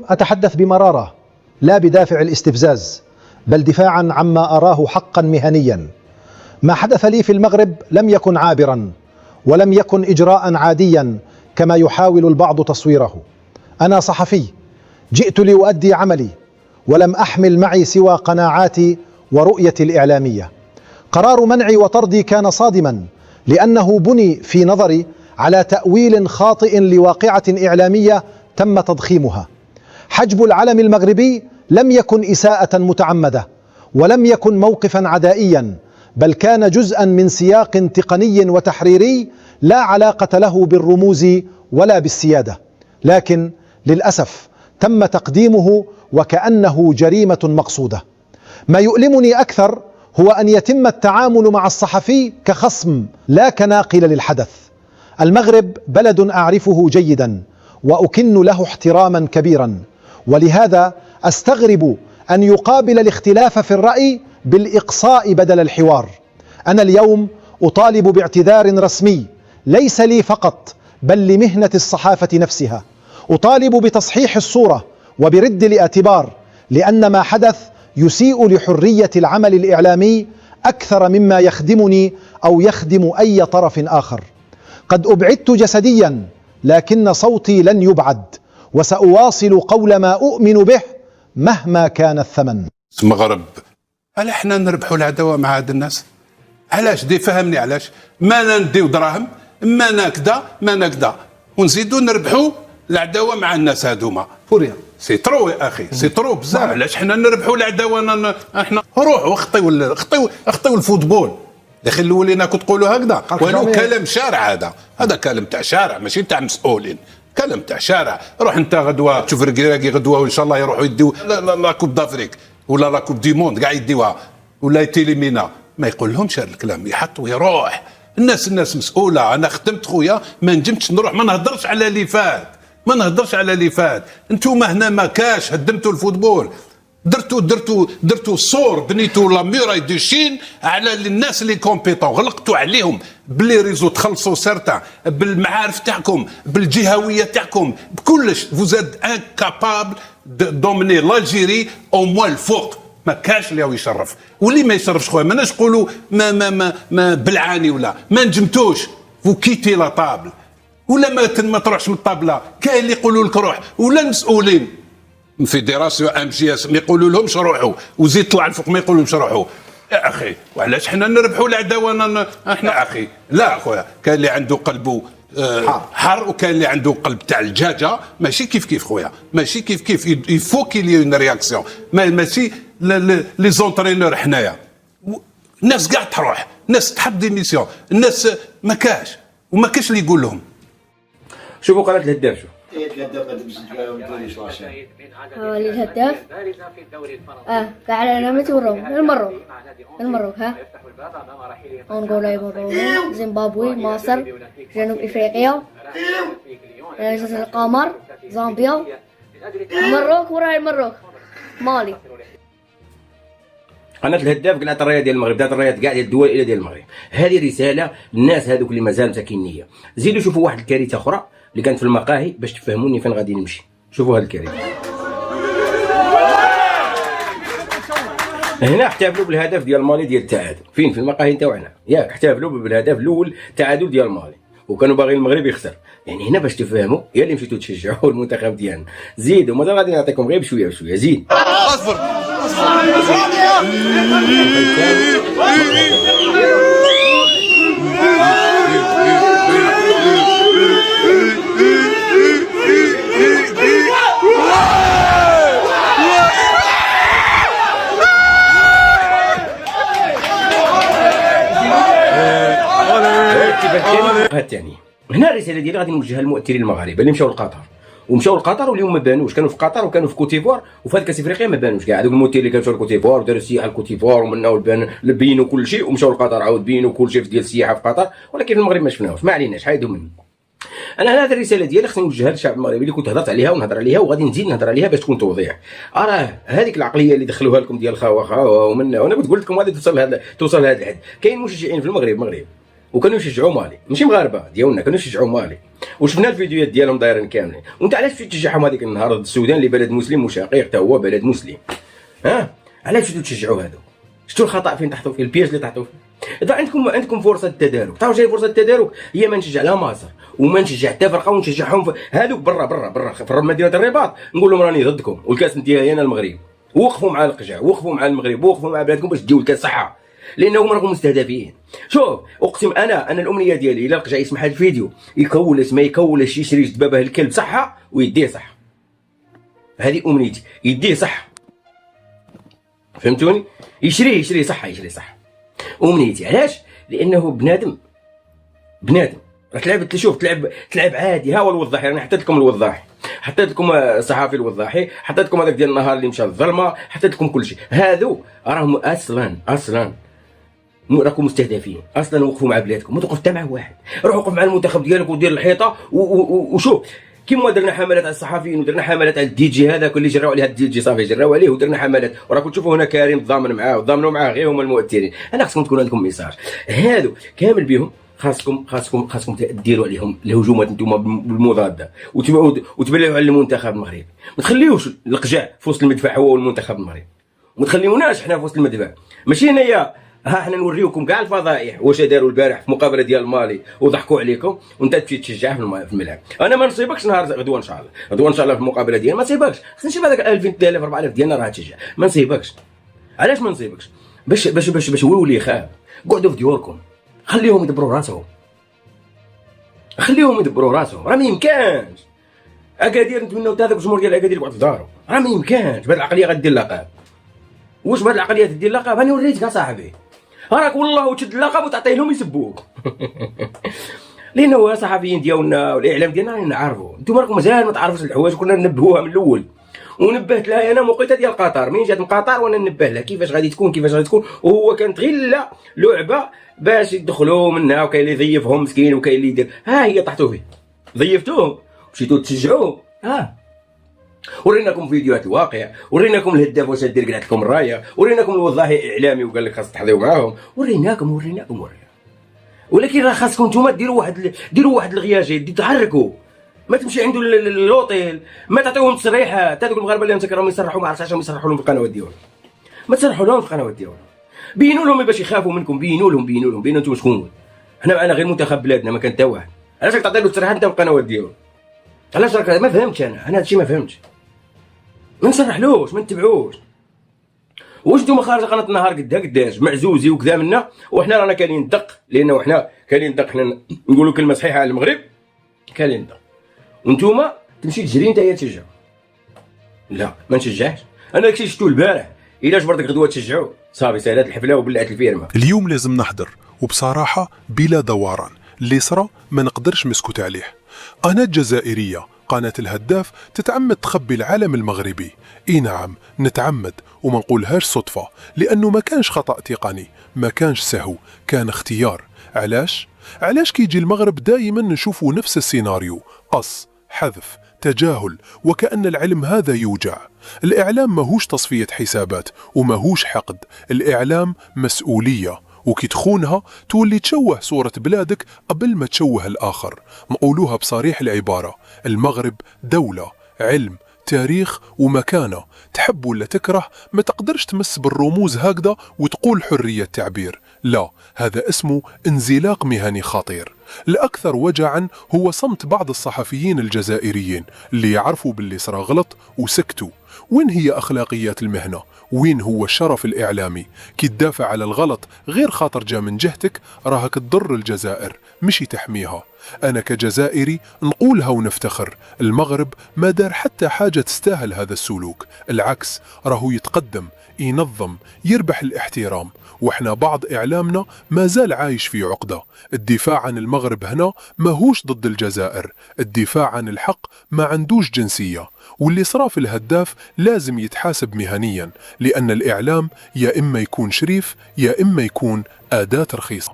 أتحدث بمرارة، لا بدافع الاستفزاز، بل دفاعا عما أراه حقا مهنيا. ما حدث لي في المغرب لم يكن عابرا، ولم يكن إجراء عاديا كما يحاول البعض تصويره. أنا صحفي، جئت لأؤدي عملي، ولم أحمل معي سوى قناعاتي ورؤيتي الإعلامية. قرار منعي وطردي كان صادما، لأنه بني في نظري على تأويل خاطئ لواقعة إعلامية تم تضخيمها. حجب العلم المغربي لم يكن إساءة متعمدة، ولم يكن موقفا عدائيا، بل كان جزءا من سياق تقني وتحريري لا علاقة له بالرموز ولا بالسيادة، لكن للأسف تم تقديمه وكأنه جريمة مقصودة. ما يؤلمني أكثر هو أن يتم التعامل مع الصحفي كخصم لا كناقل للحدث. المغرب بلد أعرفه جيدا وأكن له احتراما كبيرا، ولهذا أستغرب أن يقابل الاختلاف في الرأي بالإقصاء بدل الحوار. أنا اليوم أطالب باعتذار رسمي، ليس لي فقط بل لمهنة الصحافة نفسها. أطالب بتصحيح الصورة وبرد الاعتبار، لأن ما حدث يسيء لحرية العمل الإعلامي أكثر مما يخدمني أو يخدم أي طرف آخر. قد أبعدت جسديا، لكن صوتي لن يبعد، وسأواصل قول ما أؤمن به مهما كان الثمن. المغرب هل احنا نربحوا العداوه مع هاد الناس؟ علاش؟ دي فهمني علاش؟ ما نديو دراهم، ما نكدا ما نكدا، ونزيدوا نربحوا العداوه مع الناس هادوما فوريا. سي ترو يا اخي، سي ترو بزاف. علاش حنا نربحوا العداوه؟ احنا روحوا اخطيو الفوتبول. يا اخي الاولين كنت تقولوا هكذا، ولو كلام شارع. هذا كلام تاع شارع ماشي تاع مسؤولين، كلام تاع شارع. روح انت غدوه تشوف ركراكي غدوه وان شاء الله يروحوا يديو لا كوب دافريك ولا لا كوب دي موند كاع يديوها ولا يتيليمينا، ما يقول لهمش هذا الكلام، يحط ويروح. الناس مسؤوله. انا خدمت خويا، ما نجمتش نروح، ما نهضرش على اللي فات، ما نهضرش على اللي فات. انتم هنا ما كاش، هدمتوا الفوتبول، درتوا صور، بنيتوا لا ميراي دو شين على الناس اللي كومبيتون، غلقتوا عليهم بلي ريزو، تخلصوا سارتا بالمعارف تاعكم، بالجهويه تاعكم، بكلش. فوزاد انكابابل دوميني لالجيري او موال الفوق. ما كاش اللي هو يشرف، واللي ما يشرفش خويا ماناش نقولوا ما بلعاني ولا ما نجمتوش. فو كيتي لا طابل ولا ما تروحش من الطابله. كاين اللي يقولوا لك روح، ولا المسؤولين فيدراسيون ام جي اس ما يقولوا لهمش روحوا، وزيد طلع الفوق ما يقولوا لهمش روحوا. يا اخي وعلاش حنا نربحوا العداوه؟ احنا اخي لا خويا، كان اللي عنده قلبه حر، وكان اللي عنده قلب تاع الدجاجه. ماشي كيف خويا، ماشي كيف. يفو كي لي اون رياكسيون، ماشي لي زونترينور. حنايا الناس كاع تروح، الناس تحب ديميسيون، الناس ما كاش وما كاش اللي يقول لهم. شوفوا قناه الهداف. شوف حوالي الهداف على نمت والروم المروك ها أنغولا، يبرون زيمبابوي، مصر، جنوب إفريقيا، جزر القمر، زامبيا، المروك، وراء المروك، مالي. قناه الهداف قناه الرايه ديال المغرب، دات الرايات كاع ديال الدول الى ديال المغرب. هذه رساله للناس هذوك اللي مازال مساكينيه. زيدوا شوفوا واحد الكارثه اخرى اللي كانت في المقاهي باش تفهموني فين غادي نمشي. شوفوا هذه الكارثه. هنا احتفلوا بالهدف ديال مالي ديال التعادل، فين؟ في المقاهي تاعنا ياك احتفلوا بالهدف الاول تعادل ديال مالي، وكانوا باغيين المغرب يخسر. يعني هنا باش تفهموا يا اللي مشيتوا تشجعوا المنتخب ديالنا. زيدوا مازال غادي نعطيكم غير بشويه بشويه. زيد اصبر الثاني. هنا الرساله ديالي غادي نوجهها للمؤثرين المغاربه اللي مشاو لقطر واليوم ما بانوش. كانوا في قطر وكانوا في كوتيفوار وفي هذه كاس افريقيا ما بانوش كاع. هذوك المؤثرين اللي كانوا مشاو لكوتيفوار وداروا السياحه لكوتيفوار ومناو بينوا كل شيء ومشاو لقطر عاود بينوا كل شيء ديال السياحه في قطر، ولكن في المغرب ما شفناهوش. ما عليناش، حيدوا مني. انا هذه الرساله ديالي خصني نوجهها للشعب المغربي اللي كنت هضرت عليها ونهضر عليها وغادي نزيد نهضر عليها باش تكون توضيح. راه هذيك العقليه اللي دخلوها لكم ديال خاوه ومنا، وانا كنت قلت لكم غادي توصل لهذا الحد. كاين مشجعين في المغرب وكانوا يشجعوا مالي، ماشي مغاربه ديالنا، كانوا يشجعوا مالي. وشفنا الفيديوهات ديالهم دايرين كاملين. وانت علاش مشيت تشجعهم هذيك النهار ضد السودان اللي بلد مسلم وشقيق حتى هو بلد مسلم؟ علاش مشيتوا تشجعوا هذا؟ شفتوا الخطا فين طحتوا فيه، البياج اللي طحتوا فيه. اذا عندكم فرصه التدارك، تعرفوا شنو فرصه التدارك؟ هي ما نشجع لا مصر وما نشجع حتى فرقه، ونشجعهم هذوك برا في مدينه الرباط، نقول لهم راني ضدكم والكاس نتاعي انا المغرب. وقفوا مع القجع، وقفوا مع المغرب، وقفوا مع بلادكم باش تجيو الكاس صحه، لانهم راكم مستهدفين. شوف اقسم انا الامنيه ديالي الى القجع يسمح هذا الفيديو يكولس ما يكولش، يشري دبابه الكلب صحه ويديه صح. هذه امنيتي، يديه صح، فهمتوني؟ يشري صح، يشري صح. امنيتي علاش؟ لانه بنادم راك لعبت، شوف تلعب عادي. ها هو الوضاحي، انا حطيت لكم الوضاحي، حطيت لكم صحافي الوضاحي، حطيت لكم هذاك ديال النهار اللي مشى الظلمه، حطيت لكم كل شيء. هادو راهم اصلا راكم مستهدفين اصلا. وقفوا مع بلادكم، ما توقف حتى مع واحد، روح وقف مع المنتخب ديالك ودير الحيطه وشوف كيما درنا حملات على الصحفيين ودرنا حملات على الدي جي هذاك اللي جراو عليه، الدي جي صافي جراو عليه، ودرنا حملات. وراكم تشوفوا هنا كريم ضامن معاه وضامنوا معاه غير هما المؤثرين. انا خصكم تكون عندكم ميساج، هادو كامل بهم خاصكم ديروا عليهم الهجومات نتوما بالمضاده، وتبلعوا على المنتخب المغربي. ما تخليوش القجع في وسط المدفع هو والمنتخب المغربي، وما تخليوناش حنا في وسط المدفع. ماشي هنايا ها حنا نوريوكم كاع الفضائح واش داروا البارح في مقابله ديال مالي وضحكوا عليكم، وانت تمشي تشجع في الملعب. انا ما نصيبكش نهار غدوه ان شاء الله، في المقابله ديال ما نصيبكش. خصني نشوف هذاك 2000 3000 4000 ديالنا راه تشجع، ما نصيبكش. علاش ما نصيبكش؟ باش هو يولي يخاف. قعدوا في ديوركم، خليهم يدبروا راسهم، راه ما يمكنش. اكادير نتمنوا حتى هذاك الجمهور ديال اكادير يقعد في دارو، راه ما يمكنش. بهذه العقليه غدير اللقب. واش بهذه العقليه تدير اللقب؟ راني وريتك اصاحبي، راك والله تشد اللقب وتعطيه لهم يسبوك. لانه الصحفيين ديالنا والاعلام ديالنا راني نعرفوا، انتم راكم مازال ما تعرفوش الحوايج. كنا ننبهوها من الاول، ونبهت لها انا موقيته ديال قطر. منين جات من قطر وانا ننبه لها كيفاش غادي تكون، وهو كانت غير لعبه باش يدخلوا منها، وكاين اللي يضيفهم مسكين وكاين اللي يدير. ها هي طحتوا فيه، ضيفتوه مشيتوا تشجعوه. وريناكم فيديوهات الواقع، وريناكم الهداف واش دير قلعت لكم الرايه، وريناكم الوظاهي اعلامي وقال لك خاص تحظيو معاهم، وريناكم. ولكن راه خاصكم نتوما ديروا واحد الغياجات، تحركوا. ما تمشي عنده الاوتيل، ما تعطيوهم تصريحات. هذوك المغاربه اللي راهم يصرحوا، ما عرفتش عشان يصرحوا لهم في القنوات ديالهم. ما تصرحوا لهم في القنوات ديالهم، بينوا لهم باش يخافوا منكم. بينوا لهم انتم شكون. حنا معنا غير منتخب بلادنا، ما كان حتى واحد. علاش راك تعطي له تصريحات انت في القنوات ديالهم؟ علاش راك ما فهمتش انا هذا الشيء ما فهمتش. ما نصرحلوش، ما نتبعوش. واش نتوما خارج قناه النهار قداش معزوزي وكذا منا، وحنا رانا كاينين دق، لانه حنا كاينين دق. حنا نقولوا كلمه صحيحه على المغرب، كاينين دق. وانتوما تمشي تجري انت هي تشجع. لا ما نشجعش. انا داكشي شفتو البارح، الا جبرتك غدوه تشجعوا صافي سالات الحفله وبلعت الفيرما. اليوم لازم نحضر، وبصراحه بلا دوران. اللي صرا ما نقدرش نسكت عليه. قناه جزائريه، قناة الهداف، تتعمد تخبي العالم المغربي. اي نعم نتعمد، وما نقولهاش صدفة، لأنه ما كانش خطأ تقني، ما كانش سهو، كان اختيار. علاش كيجي المغرب دائما نشوفوا نفس السيناريو، قص، حذف، تجاهل، وكأن العلم هذا يوجع. الإعلام ماهوش تصفية حسابات وماهوش حقد، الإعلام مسؤولية، وكي تخونها تولي تشوه صورة بلادك قبل ما تشوه الآخر. نقولوها بصريح العبارة، المغرب دولة، علم، تاريخ ومكانة. تحب ولا تكره ما تقدرش تمس بالرموز هكذا وتقول حرية تعبير. لا، هذا اسمه انزلاق مهني خطير. الأكثر وجعا هو صمت بعض الصحفيين الجزائريين اللي يعرفوا باللي صرا غلط وسكتوا. وين هي أخلاقيات المهنة؟ وين هو الشرف الإعلامي؟ كي تدافع على الغلط غير خاطر جا من جهتك راهك تضر الجزائر مشي تحميها. أنا كجزائري نقولها ونفتخر، المغرب ما دار حتى حاجة تستاهل هذا السلوك، العكس راهو يتقدم، ينظم، يربح الاحترام. وإحنا بعض إعلامنا ما زال عايش في عقدة. الدفاع عن المغرب هنا ماهوش ضد الجزائر، الدفاع عن الحق ما عندوش جنسية. واللي صرا في الهداف لازم يتحاسب مهنيا، لأن الإعلام يا إما يكون شريف يا إما يكون أداة رخيصة.